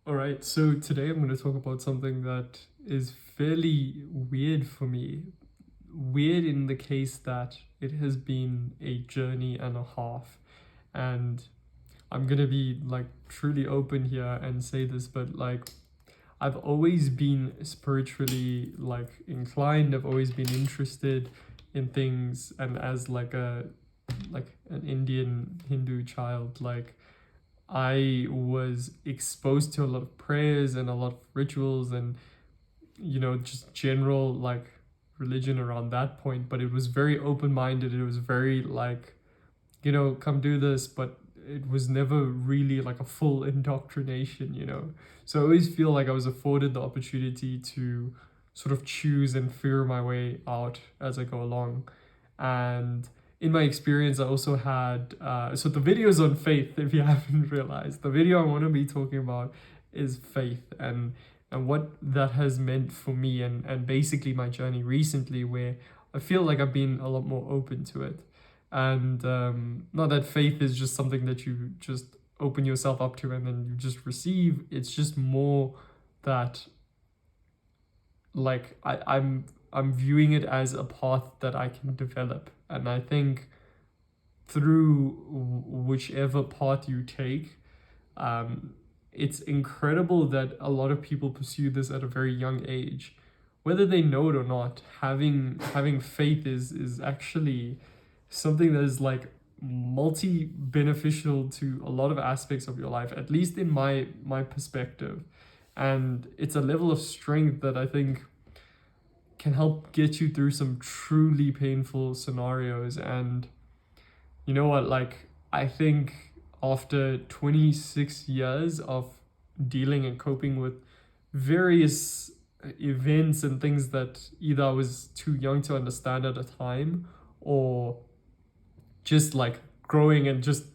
All right, so today I'm going to talk about something that is fairly weird for me. Weird in the case that it has been a journey and a half. And I'm going to be like truly open here and say this, but like I've always been spiritually like inclined. I've always been interested in things, and as like an Indian Hindu child, like I was exposed to a lot of prayers and a lot of rituals and just general like religion around that point, but it was very open-minded. It was very like, come do this, but it was never really like a full indoctrination. So I always feel like I was afforded the opportunity to sort of choose and figure my way out as I go along. And in my experience, I also had so the videos on faith. If you haven't realized, the video I want to be talking about is faith and what that has meant for me and basically my journey recently, where I feel like I've been a lot more open to it. And not that faith is just something that you just open yourself up to and then you just receive. It's just more that like I'm viewing it as a path that I can develop. And I think through whichever path you take, um, it's incredible that a lot of people pursue this at a very young age. Whether they know it or not, having faith is actually something that is like multi beneficial to a lot of aspects of your life, at least in my perspective. And it's a level of strength that I think can help get you through some truly painful scenarios. And you know what, like I think after 26 years of dealing and coping with various events and things that either I was too young to understand at the time, or just like growing and just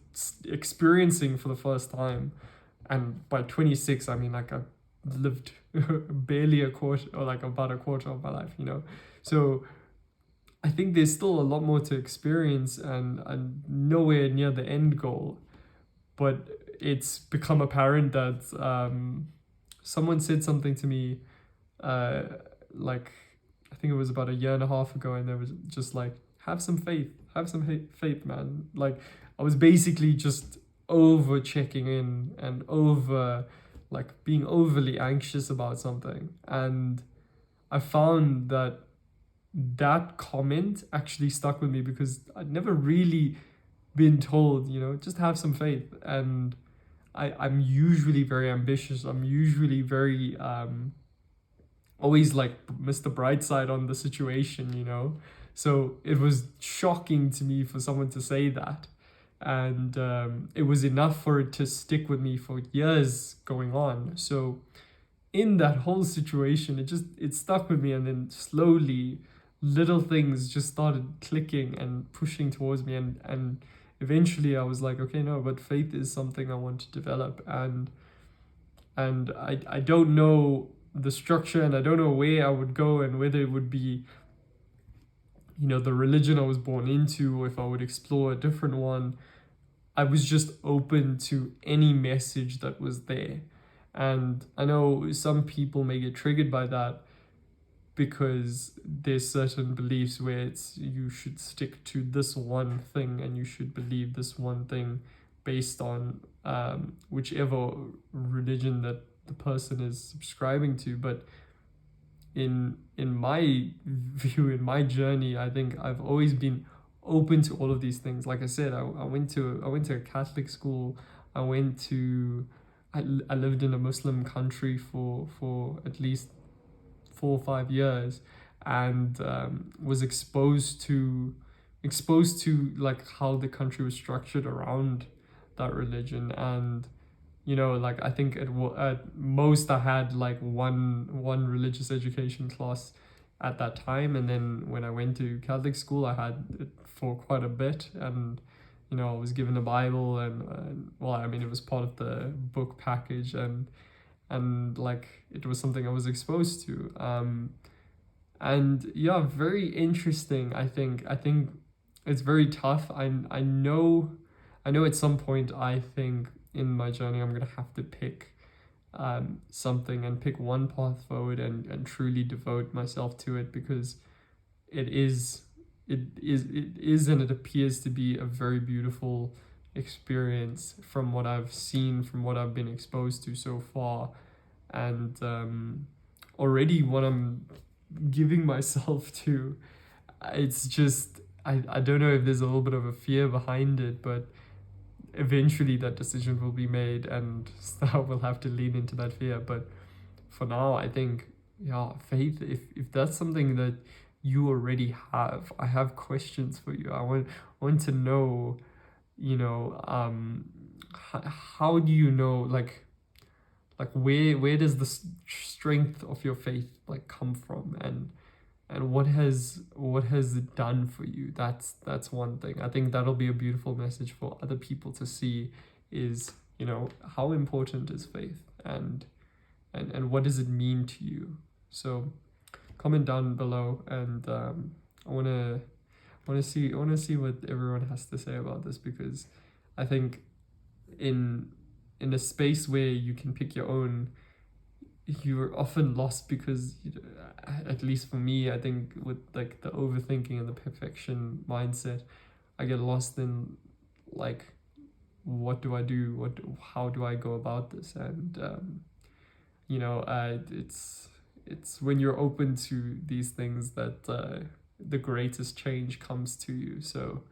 experiencing for the first time. And by 26, I mean like I lived barely a quarter, or like about a quarter of my life. So I think there's still a lot more to experience, and nowhere near the end goal. But it's become apparent that someone said something to me, uh, like I think it was about a year and a half ago, and they was just like, have some faith, have some faith, man. Like I was basically just over checking in and over like being overly anxious about something. And I found that that comment actually stuck with me because I'd never really been told, just have some faith. And I'm usually very ambitious. I'm usually very always like Mr. Brightside on the situation. So it was shocking to me for someone to say that. And it was enough for it to stick with me for years going on. So in that whole situation, it stuck with me, and then slowly little things just started clicking and pushing towards me, and eventually I was like, okay, no, but faith is something I want to develop. And I don't know the structure, and I don't know where I would go, and whether it would be the religion I was born into, or if I would explore a different one. I was just open to any message that was there. And I know some people may get triggered by that because there's certain beliefs where it's you should stick to this one thing and you should believe this one thing based on whichever religion that the person is subscribing to. But in my view, in my journey, I think I've always been open to all of these things. Like I said, I went to a Catholic school. I lived in a Muslim country for at least 4 or 5 years, and was exposed to like how the country was structured around that religion. And like I think at most I had like one religious education class at that time. And then when I went to Catholic school, I had it for quite a bit. And I was given a Bible, and well, I mean, it was part of the book package, and like it was something I was exposed to. And yeah, very interesting. I think it's very tough. I know at some point, I think in my journey I'm gonna have to pick something and pick one path forward and truly devote myself to it, because it is and it appears to be a very beautiful experience from what I've seen, from what I've been exposed to so far. And already what I'm giving myself to, it's just, I don't know if there's a little bit of a fear behind it, but eventually that decision will be made, and I will have to lean into that fear. But for now, I think, yeah, faith, if that's something that you already have, I have questions for you. I want to know, you know, how do you know, like where does the strength of your faith like come from, and what has it done for you? That's one thing. I think that'll be a beautiful message for other people to see, is, you know, how important is faith, and what does it mean to you? So comment down below, and I wanna see what everyone has to say about this, because I think in a space where you can pick your own, you're often lost, because at least for me, I think with like the overthinking and the perfection mindset, I get lost in like, what do I do, how do I go about this? And you know, it's when you're open to these things that the greatest change comes to you. So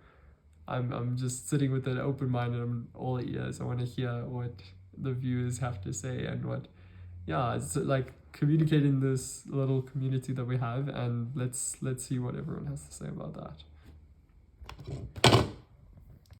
I'm just sitting with an open mind, and I'm all ears. I want to hear what the viewers have to say, and what, yeah, it's like communicating this little community that we have, and let's see what everyone has to say about that.